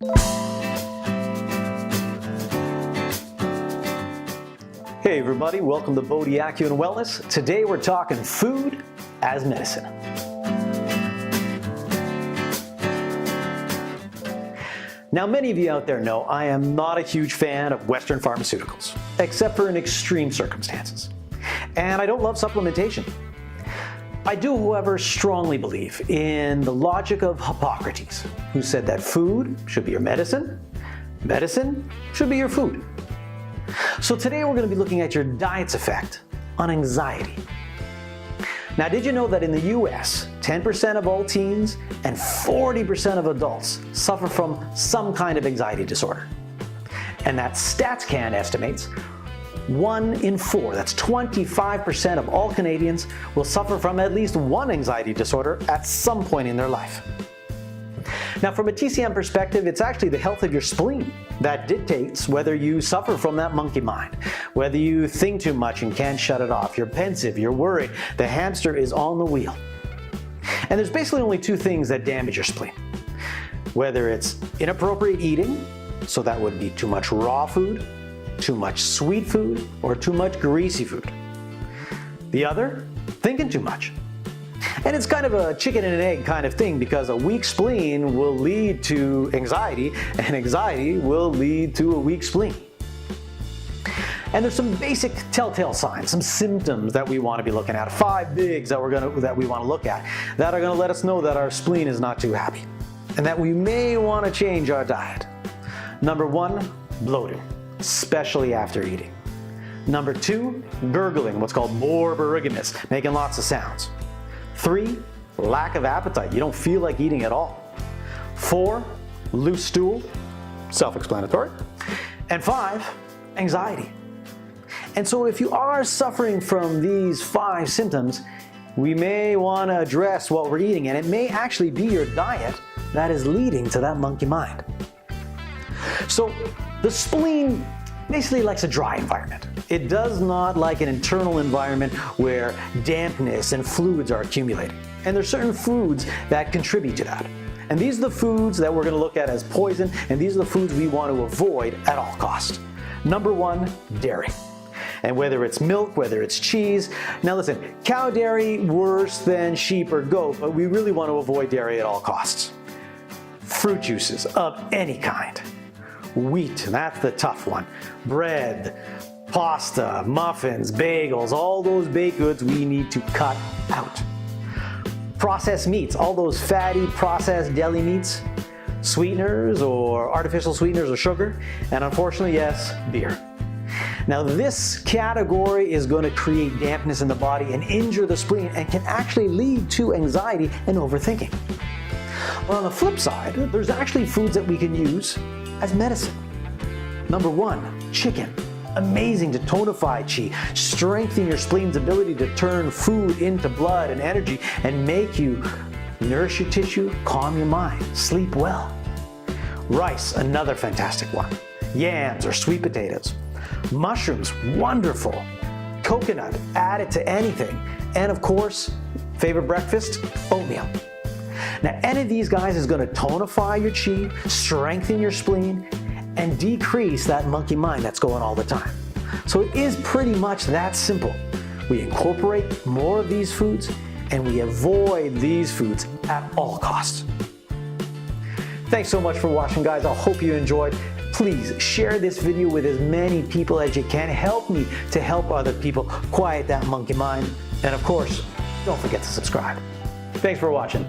Hey everybody, welcome to Bodhi Acumen Wellness. Today we're talking food as medicine. Now many of you out there know I am not a huge fan of Western pharmaceuticals, except for in extreme circumstances. And I don't love supplementation. I do, however, strongly believe in the logic of Hippocrates, who said that food should be your medicine, medicine should be your food. So today we're going to be looking at your diet's effect on anxiety. Now, did you know that in the US, 10% of all teens and 40% of adults suffer from some kind of anxiety disorder? And that StatsCan estimates 1 in 4, that's 25% of all Canadians, will suffer from at least one anxiety disorder at some point in their life. Now, from a TCM perspective, it's actually the health of your spleen that dictates whether you suffer from that monkey mind, whether you think too much and can't shut it off, you're pensive, you're worried, the hamster is on the wheel. And there's basically only two things that damage your spleen. Whether it's inappropriate eating, so that would be too much raw food, too much sweet food, or too much greasy food. The other, thinking too much. And it's kind of a chicken and an egg kind of thing, because a weak spleen will lead to anxiety, and anxiety will lead to a weak spleen. And there's some basic telltale signs, some symptoms that we want to be looking at, 5 bigs that we want to look at, that are going to let us know that our spleen is not too happy, and that we may want to change our diet. Number 1, bloating, especially after eating. Number 2, gurgling, what's called borborygmus, making lots of sounds. 3, lack of appetite. You don't feel like eating at all. 4, loose stool, self-explanatory. And 5, anxiety. And so if you are suffering from these 5 symptoms, we may want to address what we're eating, and it may actually be your diet that is leading to that monkey mind. So the spleen basically likes a dry environment. It does not like an internal environment where dampness and fluids are accumulating. And there's certain foods that contribute to that. And these are the foods that we're going to look at as poison, and these are the foods we want to avoid at all costs. Number 1, dairy. And whether it's milk, whether it's cheese. Now listen, cow dairy worse than sheep or goat, but we really want to avoid dairy at all costs. Fruit juices of any kind. Wheat, that's the tough one. Bread, pasta, muffins, bagels, all those baked goods we need to cut out. Processed meats, all those fatty processed deli meats, sweeteners or artificial sweeteners or sugar, and unfortunately, yes, beer. Now this category is going to create dampness in the body and injure the spleen, and can actually lead to anxiety and overthinking. Well, on the flip side, there's actually foods that we can use as medicine. Number 1, chicken. Amazing to tonify qi, strengthen your spleen's ability to turn food into blood and energy, and make you nourish your tissue, calm your mind, sleep well. Rice, another fantastic one. Yams or sweet potatoes. Mushrooms, wonderful. Coconut, add it to anything. And of course, favorite breakfast, oatmeal. Now, any of these guys is going to tonify your qi, strengthen your spleen, and decrease that monkey mind that's going all the time. So it is pretty much that simple. We incorporate more of these foods, and we avoid these foods at all costs. Thanks so much for watching, guys. I hope you enjoyed. Please share this video with as many people as you can. Help me to help other people quiet that monkey mind. And of course, don't forget to subscribe. Thanks for watching.